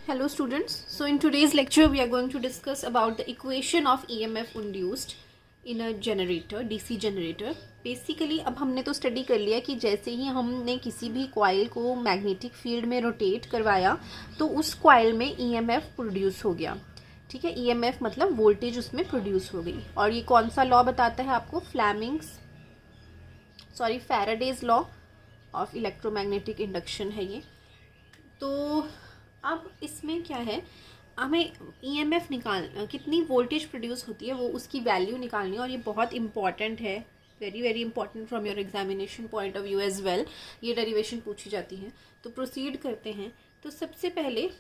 Hello students. So in today's lecture we are going to discuss about the equation of EMF induced in a generator, DC generator. Basically अब हमने तो study कर लिया कि जैसे ही हमने किसी भी कॉइल को मैग्नेटिक फील्ड में रोटेट करवाया तो उस कॉइल में EMF प्रोड्यूस हो गया. ठीक है, EMF मतलब वोल्टेज उसमें प्रोड्यूस हो गई. और ये कौन सा लॉ बताता है आपको? Faraday's law of electromagnetic induction है ये. तो अब इसमें क्या है, हमें EMF कितनी वोल्टेज प्रोड्यूस होती है वो उसकी वैल्यू निकालनी है. और ये बहुत इंपॉर्टेंट है, very very important from your examination point of view as well. ये डेरिवेशन पूछी जाती है. तो प्रोसीड करते हैं. तो सबसे पहले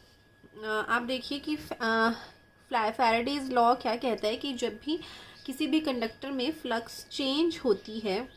आप देखिए कि फैराडेज लॉ क्या कहता है कि जब भी किसी भी कंडक्टर में फ्लक्स चेंज होती है,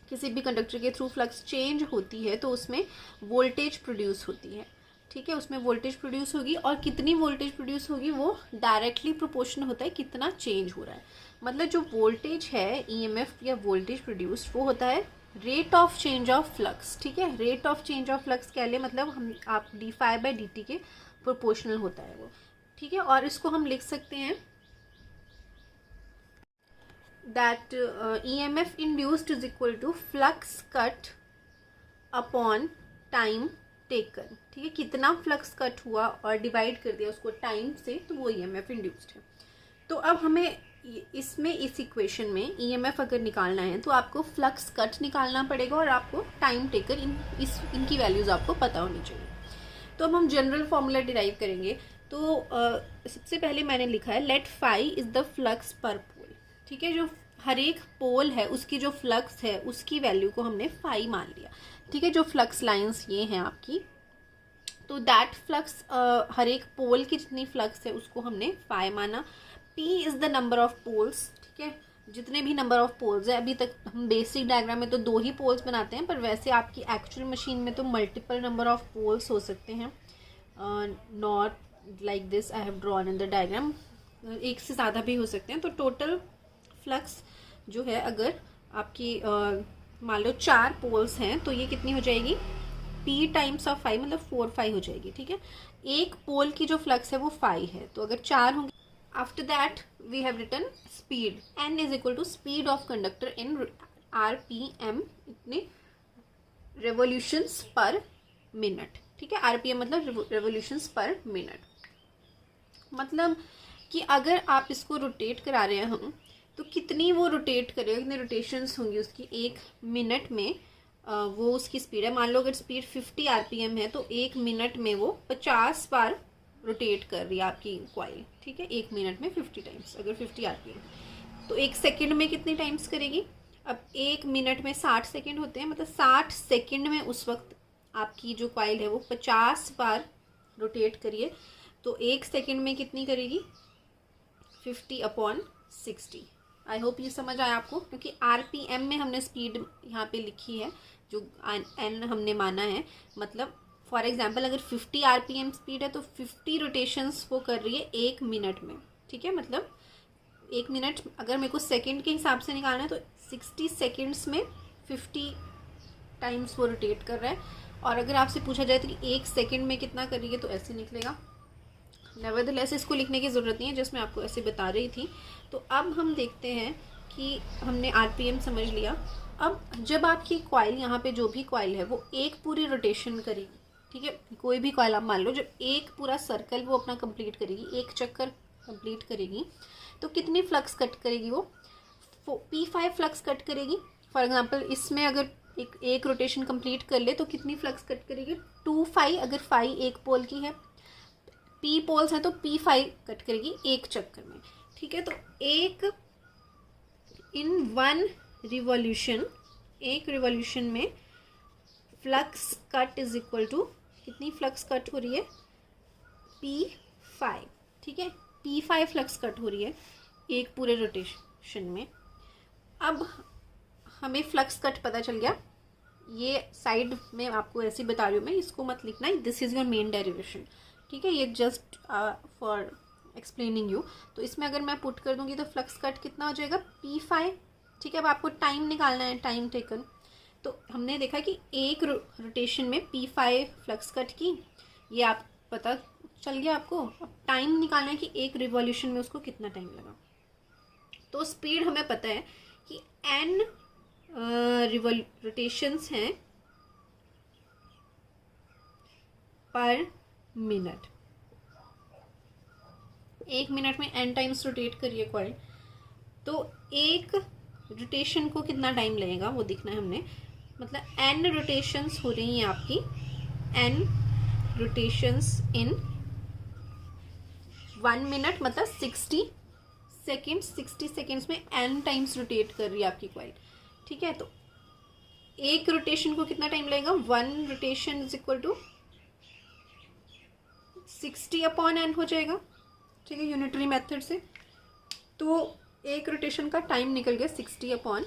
किसी भी कंडक्टर के थ्रू फ्लक्स चेंज होती है तो उसमें वोल्टेज प्रोड्यूस होती है. ठीक है, उसमें वोल्टेज प्रोड्यूस होगी और कितनी वोल्टेज प्रोड्यूस होगी वो डायरेक्टली प्रोपोर्शनल होता है कितना चेंज हो रहा है. मतलब जो वोल्टेज है EMF या वोल्टेज प्रोड्यूस्ड वो होता है rate of change of flux. ठीक है, rate of change of flux कह ले, मतलब हम आप d∅/dt के प्रोपोर्शनल होता है वो. ठीक है, और इसको हम लिख सकते हैं that EMF induced is equal to flux cut upon time taken. ठीक है, कितना फ्लक्स कट हुआ और डिवाइड कर दिया उसको टाइम से तो वो EMF इंड्यूस्ड है. तो अब हमें इसमें इस इक्वेशन में EMF अगर निकालना है तो आपको फ्लक्स कट निकालना पड़ेगा और आपको टाइम टेकन इनकी वैल्यूज आपको पता होनी चाहिए. तो अब हम जनरल फॉर्मूला डिराइव करेंगे. तो सबसे पहले मैंने लिखा है let phi is the flux per pole. ठीक है, जो हर एक पोल है उसकी जो फ्लक्स है उसकी वैल्यू को हमने फाई मान लिया. ठीक है, जो फ्लक्स लाइंस ये हैं आपकी, तो दैट फ्लक्स हर एक पोल की जितनी फ्लक्स है उसको हमने फाई माना. P is the number of poles. ठीक है, जितने भी नंबर ऑफ पोल्स है, अभी तक हम बेसिक डायग्राम में तो 2 ही पोल्स बनाते हैं, पर वैसे आपकी एक्चुअल मशीन में तो मल्टीपल नंबर ऑफ पोल्स हो सकते हैं. Not like this I have drawn in the diagram, एक से ज़्यादा भी हो सकते हैं. तो टोटल फ्लक्स जो है अगर आपकी मान लो 4 पोल्स हैं तो ये कितनी हो जाएगी? P टाइम्स ऑफ 5 मतलब 4 हो जाएगी. ठीक है, एक पोल की जो फ्लक्स है वो 5 है, तो अगर 4 होंगे. After that we have written speed. N is equal to speed of conductor in RPM, इतने रेवोल्यूशंस पर मिनट. ठीक है, RPM मतलब रेवोल्यूशंस पर मिनट. मतलब कि अगर आप इसको रोटेट करा रहे हैं हम तो कितनी वो रोटेट करेगा, कितने रोटेशंस होंगी उसकी एक मिनट में. वो उसकी स्पीड है. मान लो अगर स्पीड 50 RPM है तो एक मिनट में वो 50 बार रोटेट कर रही है आपकी कॉइल. ठीक है, एक मिनट में 50 टाइम्स. अगर 50 RPM तो एक सेकंड में कितनी टाइम्स करेगी? अब एक मिनट में 60 सेकंड होते हैं, मतलब 60 सेकंड में उस वक्त आपकी जो कॉइल है वो 50 बार रोटेट करिए तो एक सेकंड में कितनी करेगी? 50/60. आई होप ये समझ आया आपको, क्योंकि RPM में हमने स्पीड यहाँ पे लिखी है, जो N हमने माना है. मतलब फॉर एग्जांपल अगर 50 RPM स्पीड है तो 50 रोटेशंस वो कर रही है एक मिनट में. ठीक है, मतलब एक मिनट अगर मेरे को सेकंड के हिसाब से निकालना है तो 60 सेकंड्स में 50 टाइम्स वो रोटेट कर रहा है. और अगर आपसे पूछा जाए तो कि एक सेकेंड में कितना करेंगे तो ऐसे निकलेगा. नेवरदलेस इसको लिखने की ज़रूरत नहीं है, जस्ट मैं आपको ऐसे बता रही थी. तो अब हम देखते हैं कि हमने RPM समझ लिया. अब जब आपकी कॉइल, यहाँ पे जो भी कॉइल है वो एक पूरी रोटेशन करेगी. ठीक है, कोई भी कॉइल आप मान लो, जब एक पूरा सर्कल वो अपना कंप्लीट करेगी, एक चक्कर कंप्लीट करेगी तो कितनी फ्लक्स कट करेगी? वो P5 फ्लक्स कट करेगी. फॉर एग्जाम्पल इसमें अगर एक रोटेशन कंप्लीट कर ले तो कितनी फ्लक्स कट करेगी? 2 अगर 5 एक पोल की है, P पोल्स हैं तो P5 कट करेगी एक चक्कर में. ठीक है, तो एक रिवॉल्यूशन में flux cut is equal to कितनी फ्लक्स कट हो रही है? P5. ठीक है, P5 फ्लक्स कट हो रही है एक पूरे रोटेशन में. अब हमें फ्लक्स कट पता चल गया. ये साइड में आपको ऐसे बता रही हूँ मैं, इसको मत लिखना है, this is your main derivation. ठीक है, ये जस्ट फॉर एक्सप्लेनिंग यू. तो इसमें अगर मैं पुट कर दूंगी तो फ्लक्स कट कितना हो जाएगा? P5. ठीक है, अब आपको टाइम निकालना है, टाइम टेकन. तो हमने देखा कि एक रोटेशन में P5 फ्लक्स कट की, ये आप पता चल गया आपको। अब टाइम निकालना है कि एक रिवॉल्यूशन में उसको कितना टाइम लगा। तो स्पीड हमें पता है कि n रोटेशंस हैं पर मिनट। 1 मिनट में n टाइम्स रोटेट करिए कॉइल, तो एक रोटेशन को कितना टाइम लगेगा वो देखना है हमने। मतलब n रोटेशंस हो रही हैं आपकी, n रोटेशंस इन 1 मिनट, मतलब 60 सेकेंड्स। 60 सेकेंड्स में n टाइम्स रोटेट कर रही है आपकी कॉइल, ठीक है। तो एक रोटेशन को कितना टाइम लगेगा, 1 rotation is equal to 60/n हो जाएगा, ठीक है, यूनिटरी मेथड से। तो एक रोटेशन का टाइम निकल गया 60/n।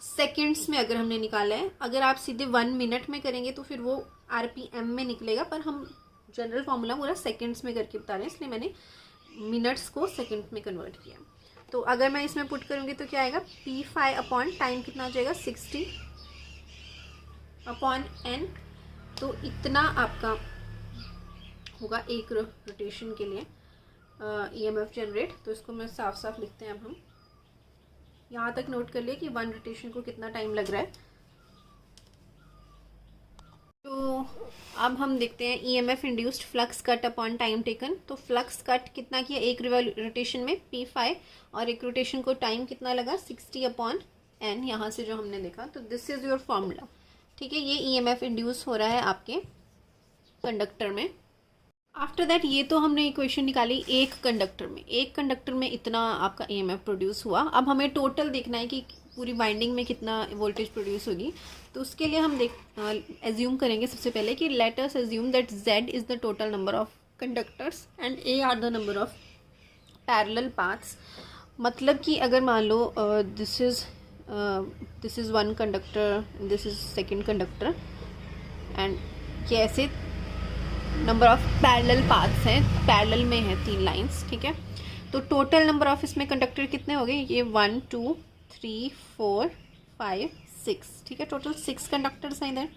सेकेंड्स में अगर हमने निकाला है, अगर आप सीधे 1 मिनट में करेंगे तो फिर वो RPM में निकलेगा, पर हम जनरल फॉर्मूला पूरा सेकेंड्स में करके बता रहे हैं, इसलिए मैंने मिनट्स को सेकेंड में कन्वर्ट किया। तो अगर मैं इसमें पुट करूँगी तो क्या आएगा, P5 टाइम कितना हो जाएगा, 60/n। तो इतना आपका होगा एक रोटेशन के लिए EMF जनरेट। तो इसको मैं साफ साफ लिखते हैं। अब हम यहाँ तक नोट कर लिए कि 1 रोटेशन को कितना टाइम लग रहा है। तो अब हम देखते हैं EMF induced flux cut upon time taken. तो फ्लक्स कट कितना किया एक रोटेशन में, P5, और एक रोटेशन को टाइम कितना लगा, 60/n, यहाँ से जो हमने देखा। तो दिस इज योर फॉर्मूला, ठीक है। ये EMF इंड्यूस हो रहा है आपके कंडक्टर में। आफ्टर दैट ये तो हमने इक्वेशन निकाली एक कंडक्टर में, एक कंडक्टर में इतना आपका EMF प्रोड्यूस हुआ। अब हमें टोटल देखना है कि पूरी वाइंडिंग में कितना वोल्टेज प्रोड्यूस होगी। तो उसके लिए हम एज्यूम करेंगे सबसे पहले कि let us assume that Z is the total number of conductors and A are the number of parallel paths. मतलब कि अगर मान लो this is 1 conductor, this is second conductor, and ये ऐसे नंबर ऑफ पैरेलल पाथ्स हैं, parallel में है 3 लाइंस, ठीक है। तो टोटल नंबर ऑफ इसमें कंडक्टर कितने हो गए, ये 1 2 3 4 5 6, ठीक है। टोटल 6 कंडक्टर्स हैं इधर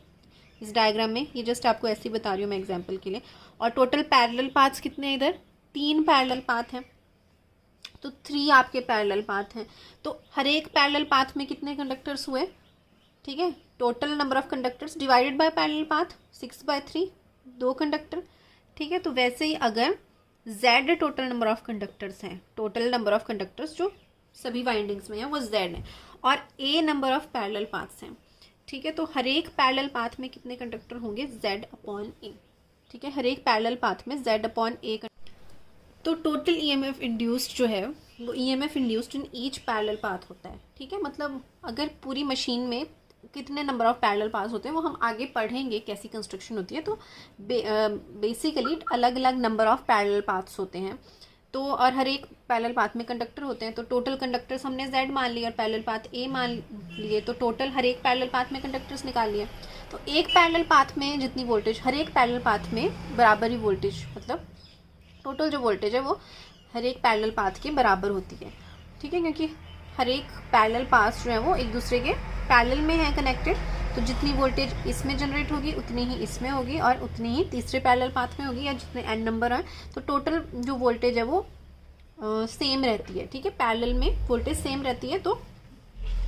इस डायग्राम में। ये जस्ट आपको ऐसे ही बता रही हूँ मैं एग्जांपल के लिए। और टोटल पैरेलल पाथ्स कितने हैं इधर, 3 पैरेलल पाथ हैं, तो 3 आपके पैरेलल पाथ हैं। तो हर एक पैरेलल पाथ में कितने कंडक्टर्स हुए, ठीक है। Total number of conductors divided by parallel path, 6/3, 2 conductor, ठीक है। तो वैसे ही अगर Z total number of conductors हैं, टोटल नंबर ऑफ कंडक्टर्स जो सभी वाइंडिंग्स में है वो Z है, और A number of parallel paths हैं, ठीक है। तो हर एक पैरेलल पाथ में कितने कंडक्टर होंगे, Z/A, ठीक है। हर एक पैरेलल पाथ में Z/A। तो टोटल EMF इंड्यूस्ड जो है वो EMF induced in each parallel path होता है, ठीक है। मतलब अगर पूरी मशीन में कितने नंबर ऑफ पैरेलल पाथ्स होते हैं वो हम आगे पढ़ेंगे कैसी कंस्ट्रक्शन होती है। तो बेसिकली अलग अलग नंबर ऑफ पैरेलल पाथ्स होते हैं। तो और हर एक पैरेलल पाथ में कंडक्टर होते हैं। तो टोटल कंडक्टर्स हमने Z मान लिया और पैरेलल पाथ A मान लिए, तो टोटल हर एक पैरेलल पाथ में कंडक्टर्स निकाल लिए। तो एक पैरेलल पाथ में जितनी वोल्टेज, हर एक पैरेलल पाथ में बराबर ही वोल्टेज, मतलब टोटल जो वोल्टेज है वो हर एक पैरेलल पाथ के बराबर होती है, ठीक है। क्योंकि हर एक पैरेलल पाथ जो है वो एक दूसरे के पैरेलल में है कनेक्टेड, तो जितनी वोल्टेज इसमें जनरेट होगी उतनी ही इसमें होगी और उतनी ही तीसरे पैरेलल पाथ में होगी, या जितने n नंबर हैं। तो टोटल जो वोल्टेज है वो सेम रहती है, ठीक है। पैरेलल में वोल्टेज सेम रहती है, तो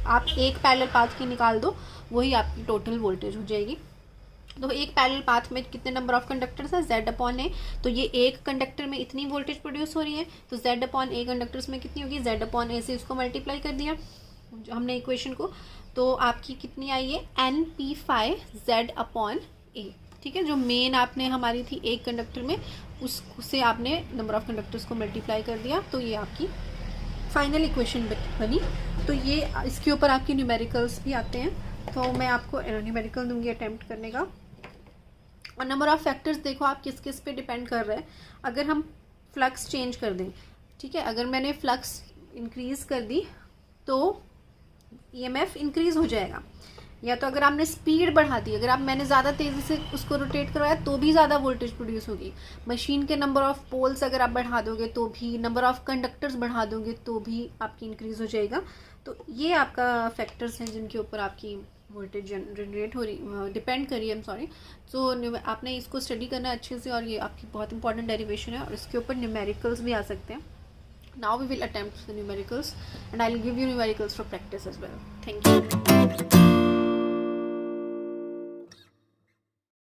आप एक पैरेलल पाथ की निकाल दो, वही आपकी टोटल वोल्टेज हो जाएगी। तो एक पैरेलल पाथ में कितने नंबर ऑफ कंडक्टर्स है, Z/A। तो ये एक कंडक्टर में इतनी वोल्टेज प्रोड्यूस हो रही है, तो Z/A कंडक्टर्स में कितनी होगी, Z/A से इसको मल्टीप्लाई कर दिया हमने इक्वेशन को, तो आपकी कितनी आई है, NP5Z/A, ठीक है। जो मेन आपने हमारी थी एक कंडक्टर में, उससे आपने नंबर ऑफ कंडक्टर्स को मल्टीप्लाई कर दिया, तो ये आपकी फाइनल इक्वेशन बनी। तो ये इसके ऊपर आपके न्यूमेरिकल्स भी आते हैं, तो मैं आपको न्यूमेरिकल दूंगी अटेम्प्ट करने का। और नंबर ऑफ फैक्टर्स देखो आप किस किस पे डिपेंड कर रहे हैं। अगर हम फ्लक्स चेंज कर दें, ठीक है, अगर मैंने फ्लक्स इंक्रीज कर दी तो EMF इंक्रीज हो जाएगा, या तो अगर आपने स्पीड बढ़ा दी, अगर मैंने ज़्यादा तेज़ी से उसको रोटेट करवाया तो भी ज़्यादा वोल्टेज प्रोड्यूस होगी। मशीन के नंबर ऑफ पोल्स अगर आप बढ़ा दोगे तो भी, नंबर ऑफ कंडक्टर्स बढ़ा दोगे तो भी आपकी इंक्रीज हो जाएगा। तो ये आपका फैक्टर्स हैं जिनके ऊपर आपकी वोल्टेज जनरेट हो रही, डिपेंड करी है, सॉरी। सो आपने इसको स्टडी करना है अच्छे से, और ये आपकी बहुत इंपॉर्टेंट डेरिवेशन है, और इसके ऊपर न्यूमेरिकल्स भी आ सकते हैं। Now we will attempt the numericals and I will give you numericals for practice as well. Thank you.